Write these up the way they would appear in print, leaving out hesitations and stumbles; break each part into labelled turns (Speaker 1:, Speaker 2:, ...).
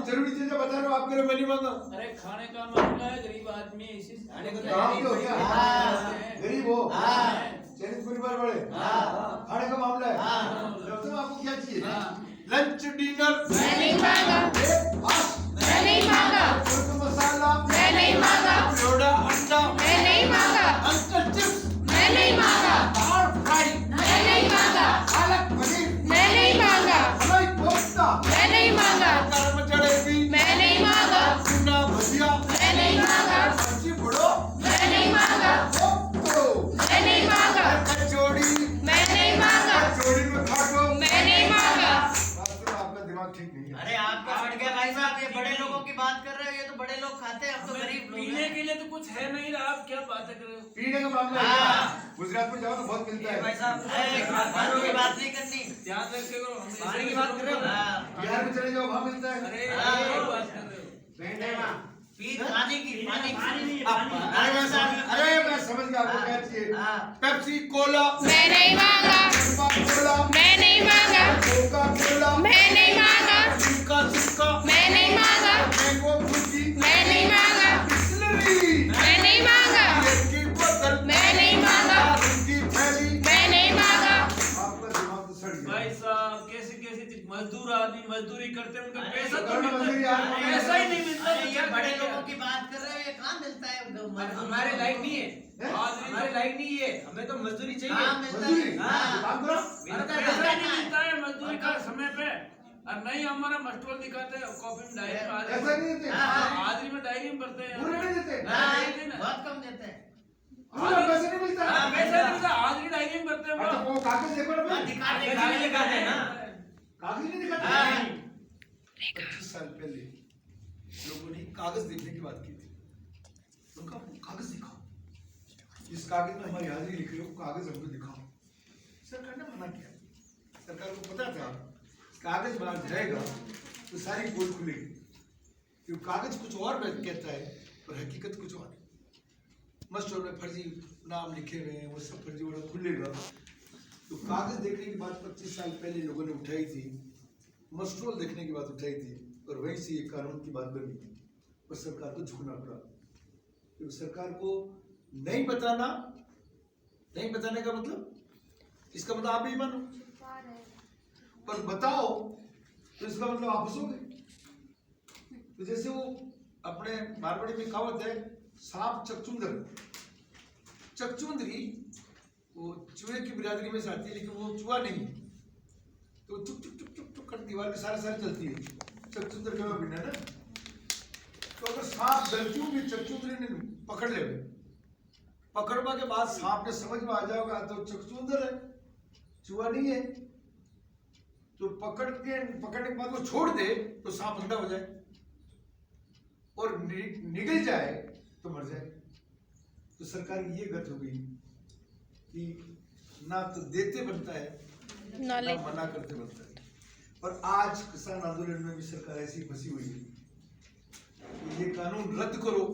Speaker 1: जरूरी चीजें बता रहे हो, आपके लिए मैं नहीं मांगा।
Speaker 2: अरे खाने का मामला है, गरीब आदमी है, इसी
Speaker 3: खाने को
Speaker 1: काम हो गया, गरीब हो,
Speaker 3: हाँ।
Speaker 1: चैनिक परिवार वाले, खाने का मामला है। तो आपको क्या चाहिए? लंच डिनर
Speaker 4: मैं नहीं मांगा,
Speaker 1: ब्रेकफास्ट
Speaker 4: मैं नहीं मांगा,
Speaker 1: मसाला
Speaker 4: मैं नहीं मांगा,
Speaker 1: लोड़ा अंडा
Speaker 4: मैं नहीं मांगा,
Speaker 1: अंकल चिप्स
Speaker 4: मैं नहीं मांगा,
Speaker 1: दाल फ्राई
Speaker 4: मैं नहीं मांगा,
Speaker 1: पालक पनीर
Speaker 4: मैं नहीं मांगा,
Speaker 1: मलाई कोफ्ता
Speaker 4: मैं नहीं मांगा,
Speaker 1: गरम जलेबी
Speaker 4: मैं नहीं मांगा,
Speaker 1: भुना भजिया
Speaker 4: मैं नहीं मांगा,
Speaker 1: सब्जी बड़ो
Speaker 4: मैं नहीं मांगा, मैं नहीं मांगा,
Speaker 1: कचौड़ी
Speaker 4: मैं नहीं मांगा,
Speaker 1: कचौड़ी में खाटो।
Speaker 4: मैं नहीं मांगा।
Speaker 1: आपका दिमाग ठीक नहीं है।
Speaker 3: अरे आपका बढ़ गया भाई साहब, ये बड़े लोगों की बात कर रहे हो, ये तो बड़े लोग खाते हैं, हम तो
Speaker 2: हमें
Speaker 3: गरीब लोग
Speaker 2: पीने
Speaker 3: हैं।
Speaker 2: के लिए तो कुछ है नहीं रहा, आप क्या बातें कर रहे हो?
Speaker 1: पीने का मामला
Speaker 3: हाँ।
Speaker 1: है, गुजरात में जाओ तो बहुत मिलता है।
Speaker 3: भाई साहब खानों की बात नहीं करनी,
Speaker 2: ध्यान रख के करो, हम
Speaker 3: पानी की बात कर रहे हो। हाँ।
Speaker 1: बिहार में चले जाओ, वहाँ मिलता है।
Speaker 2: अरे
Speaker 3: हाँ।
Speaker 2: क्या बात कर रहे हो?
Speaker 3: पानी की पानी
Speaker 1: अरे मैं समझ गया आपको क्या चाहिए।
Speaker 3: हाँ।
Speaker 1: पेप्सी कोला
Speaker 4: मैं नहीं मांगा,
Speaker 1: कोला
Speaker 4: मैं नहीं मांगा,
Speaker 1: कोका कोला
Speaker 4: मैं नहीं मांगा,
Speaker 1: सिक्का सिक्का
Speaker 4: मैं नहीं मांगा,
Speaker 1: मैंगो फ्रूटी
Speaker 4: मैं नहीं मांगा,
Speaker 1: बिस्लरी
Speaker 4: मैं नहीं मांगा,
Speaker 1: की बोतल
Speaker 4: मैं नहीं मांगा,
Speaker 1: की थैली।
Speaker 4: मैं नहीं मांगा।
Speaker 1: आपका दिमाग तो सड़ गया।
Speaker 2: भाई साहब कैसे कैसे मजदूर आदमी मजदूरी करते हैं, उनका पैसा तो
Speaker 1: करना
Speaker 2: मिलता
Speaker 1: मजदूरी
Speaker 2: है,
Speaker 1: यार।
Speaker 2: पैसा ही नहीं मिलता
Speaker 3: अरे
Speaker 2: तो
Speaker 3: ये
Speaker 2: क्या
Speaker 3: बड़े
Speaker 2: करेंगे?
Speaker 3: लोगों की बात कर रहे हो, ये कहाँ मिलता है
Speaker 5: हमारे लायक नहीं है,
Speaker 2: आदमी
Speaker 5: हमारे लायक नहीं है, हमें तो मजदूरी
Speaker 3: हाँ,
Speaker 5: चाहिए।
Speaker 3: मिलता
Speaker 1: मजदूरी
Speaker 3: है। हाँ।
Speaker 1: काम करो।
Speaker 2: पैसा ही नहीं मिलता है मजदूरी का समय पे। और नहीं हमारा मस्टोल दिखाते हैं कॉपी में डायरी में
Speaker 1: ऐसा नहीं देते।
Speaker 2: आदमी में डायरी में भरते हैं।
Speaker 1: पूरे नहीं देते।
Speaker 3: हाँ,
Speaker 2: देते ना।
Speaker 3: बहुत कम देते हैं।
Speaker 1: पूरा पैसे नहीं मिलता।
Speaker 2: हाँ, पैसा नहीं मिलता, आदमी डायरी में भरते हैं
Speaker 1: अच्छा,
Speaker 2: वो।
Speaker 1: वो कागज देखो ना भाई।
Speaker 3: दिखाने
Speaker 5: दिखाते हैं ना।
Speaker 1: कागज नहीं दिखाते।
Speaker 3: हाँ।
Speaker 1: 25 साल पहले लोगों ने कागज देखने की बात की थी। उनका कागज दिखाओ, इस कागज में हमारी हाजिरी लिख रही हो, कागज हमको दिखाओ। सरकार ने मना किया। सरकार को पता था कागज बाहर जाएगा तो सारी पोल खुलेगी, क्योंकि कागज कुछ और कहता है और हकीकत कुछ और है। मस्टोर में फर्जी नाम लिखे हुए हैं, वो सब फर्जी वाला खुलेगा। तो कागज देखने की बात 25 साल पहले लोगों ने उठाई थी, मस्टरोल देखने की बात उठाई थी, और वहीं से ये कानून की बात बनी और सरकार को झुकना पड़ा। तो सरकार को नहीं बताना, नहीं बताने का मतलब, इसका मतलब आप भी मानो, पर बताओ तो इसका मतलब आप हंसोगे। तो जैसे वो अपने मारवाड़ी में कहावत है, सांप चकचुंदर, चकचुंदरी वो चूहे की बिरादरी में से आती है, लेकिन वो चूहा नहीं, तो चुप चुप चुप चुप चुप कर दीवार के सारे सारे चलती है। चकचुंदर का बिना ना, तो अगर सांप गलतियों भी चकचुंदरी ने पकड़ ले, पकड़वा के बाद सांप ने समझ में आ जाएगा तो चकचुंदर है, चूहा नहीं है। तो पकड़ने के बाद वो छोड़ दे तो सांप अंधा हो जाए, और निगल जाए तो मर जाए। तो सरकार की ये गत हो गई कि ना तो देते बनता है ना मना करते बनता है। और आज किसान आंदोलन में भी सरकार ऐसी फंसी हुई है कि ये कानून रद्द करो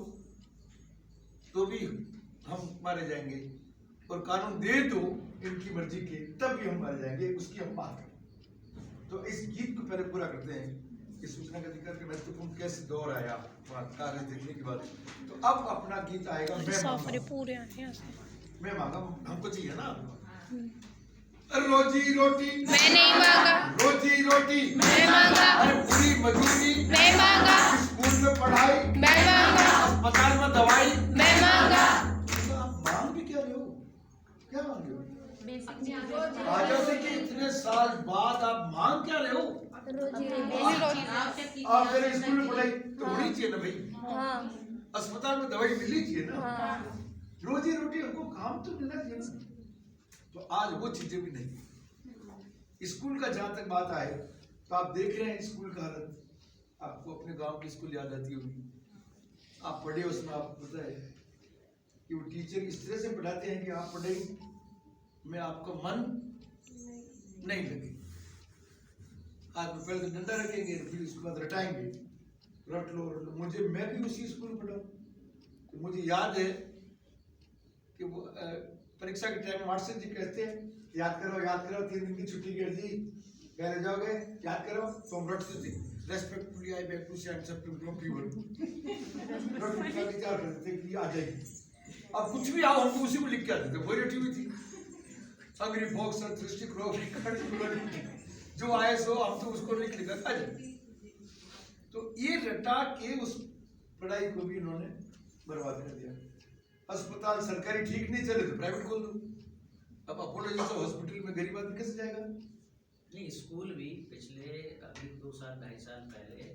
Speaker 1: तो भी हम मारे जाएंगे, और कानून दे दो इनकी मर्जी के तब भी हम मारे जाएंगे, उसकी हम बात करें। तो इस गीत को पहले पूरा करते हैं कि सूचना का अधिकार के महत्वपूर्ण कैसे दौर आया कागज देखने की बात। तो अब अपना गीत आएगा, मैं मांगा, हमको चाहिए ना रोजी रोटी,
Speaker 4: मैं नहीं मांगा,
Speaker 1: रोजी रोटी
Speaker 4: मैं मांगा,
Speaker 1: अरे पूरी मजदूरी,
Speaker 4: मैं मांगा,
Speaker 1: स्कूल में पढ़ाई,
Speaker 4: मैं मांगा,
Speaker 1: अस्पताल में दवाई।
Speaker 4: मैं मांगा।
Speaker 1: तो आप मांग भी क्या रहे हो, क्या मांग रहे हो? आजादी के इतने साल बाद आप मांग क्या रहे हो? आप मेरे स्कूल में पढ़ाई तो होनी चाहिए ना भाई, अस्पताल में दवाई मिलनी चाहिए ना, रोजी रोटी हमको काम तो मिलना चाहिए ना। तो आज वो चीजें भी नहीं। स्कूल का जहां तक बात आए तो आप देख रहे हैं स्कूल का हालत, आपको अपने गांव की स्कूल याद आती होगी, आप पढ़े उसमें आपको पता है कि वो टीचर इस तरह से पढ़ाते हैं कि आप पढ़े में आपका मन नहीं लगे। हाथ में पहले तो डंडा रखेंगे, फिर उसके बाद रटाएंगे, रट लो रट लो। मैं भी उसी स्कूल में पढ़ा, तो मुझे याद है कि वो परीक्षा के टाइम मास्टर जी कहते हैं याद करो 3 दिन की छुट्टी कर दी, क्या ले जाओगे? याद करो, तुम रटते थे। Respectfully, I beg to say accepting from people. रटने का विचार करते थे कि आ जाएगी। अब कुछ भी आओ, हमको उसी को लिख के आते थे, वही रटी हुई थी। Hungry fox and thirsty crow, जो आए सो हम तो उसको लिख लिखा खा जाए। तो ये रटा के उस पढ़ाई को भी इन्होंने बर्बाद कर दिया। अस्पताल सरकारी ठीक नहीं चले तो प्राइवेट खोल दो। अब अपोलो जैसे हॉस्पिटल में गरीब आदमी कैसे जाएगा?
Speaker 6: नहीं, स्कूल भी पिछले अभी 2 साल 2.5 साल पहले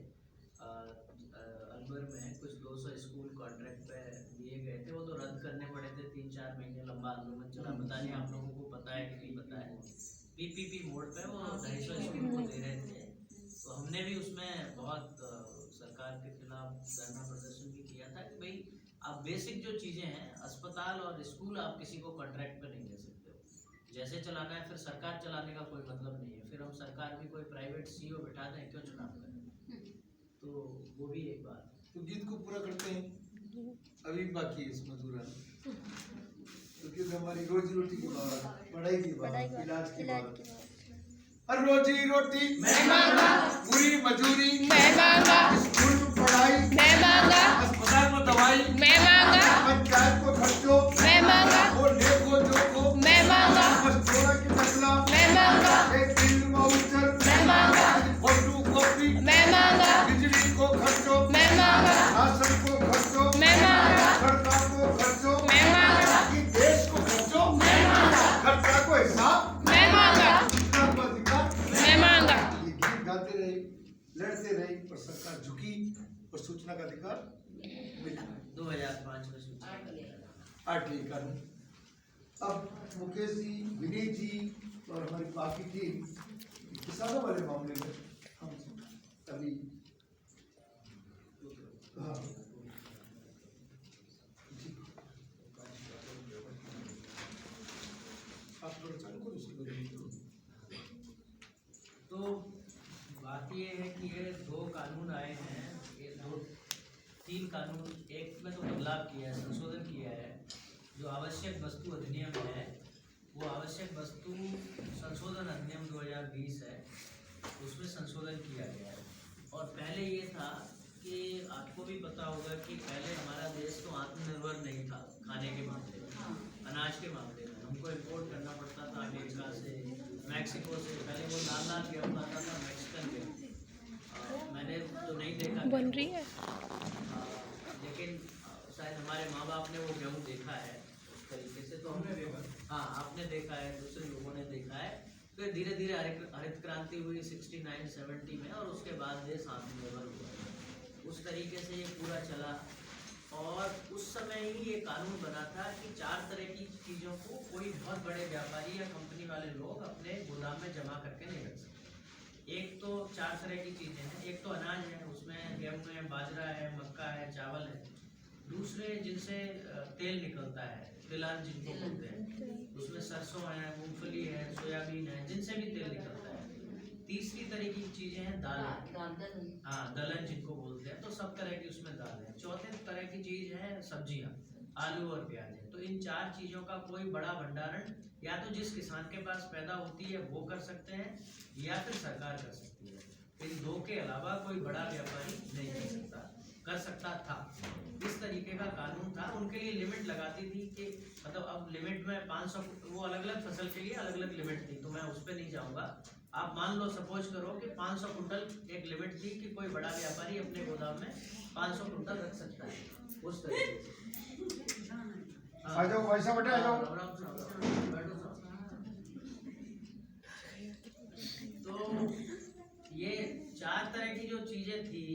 Speaker 6: अलवर में कुछ 200 स्कूल कॉन्ट्रैक्ट पे दिए गए थे, वो तो रद्द करने पड़े थे। 3-4 महीने लंबा आंदोलन चला, पता नहीं आप लोगों को पता है कि नहीं पता है। पीपीपी मोड पे वो 250 स्कूल को दे रहे थे, तो हमने भी उसमें बहुत सरकार के खिलाफ धरना प्रदर्शन भी किया था कि भाई आप बेसिक जो चीज़ें हैं, अस्पताल और स्कूल आप किसी को कॉन्ट्रैक्ट पे नहीं दे सकते हो। जैसे चलाना है, फिर सरकार चलाने का कोई मतलब नहीं है। फिर हम सरकार भी कोई प्राइवेट सीईओ बिठा दें, क्यों चुनाव करें? तो वो भी एक बात।
Speaker 1: तो गीत को पूरा करते हैं, अभी बाकी है इसमें अधूरा। तो क्योंकि हमारी रोजी रोटी की बात, पढ़ाई की बात, इलाज की बात। हर रोजी रोटी
Speaker 4: मैं मांगा,
Speaker 1: पूरी मजूरी
Speaker 4: मैं मांगा,
Speaker 1: स्कूल में पढ़ाई
Speaker 4: मैं मांगा,
Speaker 1: अस्पताल में दवाई
Speaker 4: मैं मांगा,
Speaker 1: पंचायत को खर्चो
Speaker 4: मैं मांगा,
Speaker 1: और लेको जो को
Speaker 4: मैं मांगा,
Speaker 1: मजदूरों की नकला
Speaker 4: मैं मांगा,
Speaker 1: एक बिल वाउचर
Speaker 4: मैं मांगा,
Speaker 1: फोटो कॉपी
Speaker 4: मैं मांगा,
Speaker 1: बिजली को खर्चो
Speaker 4: मैं मांगा,
Speaker 1: राशन को खर्चो
Speaker 4: मैं मांगा,
Speaker 1: सरकार को खर्चो
Speaker 4: मैं मांगा,
Speaker 1: कि देश को खर्चो
Speaker 4: मैं मांगा,
Speaker 1: खर्चा को हिसाब
Speaker 4: मैं मांगा,
Speaker 1: सूचना को अधिकार।
Speaker 4: मैं मांगा।
Speaker 1: ये गीत गाते रहे, लड़ते रहे, पर सरकार झुकी और सूचना का अधिकार मिला।
Speaker 6: 2005 में सूचना
Speaker 1: 8 कानून। अब मुकेश जी, विनीत जी और हमारी बाकी टीम किसानों वाले मामले में हम अभी हाँ जी, आप लोग चालू करो इसको।
Speaker 6: तो बात ये है कि ये 2 कानून आए हैं, ये 2-3 कानून, एक में तो बदलाव किया है, संशोधन किया है। जो आवश्यक वस्तु अधिनियम है, वो आवश्यक वस्तु संशोधन अधिनियम 2020 है, उसमें संशोधन किया गया है। और पहले ये था कि आपको भी पता होगा कि पहले हमारा देश तो आत्मनिर्भर नहीं था खाने के मामले में, अनाज के मामले में। हमको इम्पोर्ट करना पड़ता था अमेरिका से, मैक्सिको से। पहले वो लाल गेहूँ आता था, मैक्सिकन गेहूँ। मैंने तो नहीं देखा
Speaker 4: बन रही है,
Speaker 6: लेकिन शायद हमारे माँ बाप ने वो गेहूँ देखा है उस तरीके से। तो हमने देखा, हाँ आपने देखा है, दूसरे लोगों ने देखा है। फिर धीरे धीरे हरित क्रांति हुई 69-70 में, और उसके बाद देश आत्मनिर्भर हुआ। उस तरीके से ये पूरा चला। और उस समय ही ये कानून बना था कि 4 तरह की चीज़ों को कोई बहुत बड़े व्यापारी या कंपनी वाले लोग अपने गोदाम में जमा करके नहीं रख सकते। एक तो 4 तरह की चीज़ें हैं। एक तो अनाज है, उसमें गेहूँ है, बाजरा है, मक्का है, चावल है। दूसरे जिनसे तेल निकलता है, तिलहन जिनको बोलते हैं, उसमें सरसों है, मूंगफली है, सोयाबीन है, जिनसे भी तेल निकलता है। तीसरी तरह की चीजें हैं दाल, हाँ दलहन जिनको बोलते हैं। तो सब तरह की उसमें दाल है। चौथे तरह की चीज है सब्जियां, आलू और प्याज है। तो इन 4 चीजों का कोई बड़ा भंडारण या तो जिस किसान के पास पैदा होती है वो कर सकते हैं, या फिर सरकार कर सकती है। इन 2 के अलावा कोई बड़ा व्यापारी नहीं कर सकता था। इस तरीके का कानून था। उनके लिए लिमिट लगाती थी कि मतलब अब लिमिट में 500, वो अलग अलग फसल के लिए अलग अलग लिमिट थी, तो मैं उस पर नहीं जाऊंगा। आप मान लो, सपोज करो कि 500 कुंटल एक लिमिट थी कि कोई बड़ा व्यापारी अपने गोदाम में 500 कुंटल रख सकता है, उस तरीके से।
Speaker 1: आ जाओ भाई साहब, बेटा आ जाओ।
Speaker 6: बैठो साहब। तो ये 4 तरह की जो चीजें थी,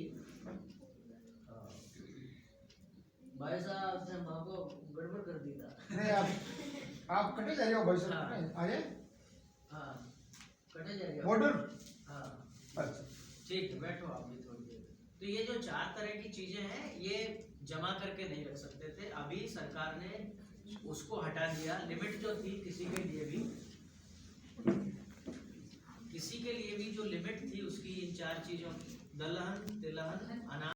Speaker 6: भाई साहब से माँ को गड़बड़ कर दी था।
Speaker 1: नहीं आप कटे जा रहे हो भाई साहब, आगे
Speaker 6: हाँ कटे जाएगा
Speaker 1: बॉर्डर।
Speaker 6: हाँ
Speaker 1: अच्छा
Speaker 6: ठीक है, बैठो आप भी थोड़ी देर। तो ये जो 4 तरह की चीजें हैं, ये जमा करके नहीं रख सकते थे। अभी सरकार ने उसको हटा दिया। लिमिट जो थी किसी के लिए भी जो लिमिट थी उसकी, इन 4 चीजों की, दलहन, तिलहन, अनाज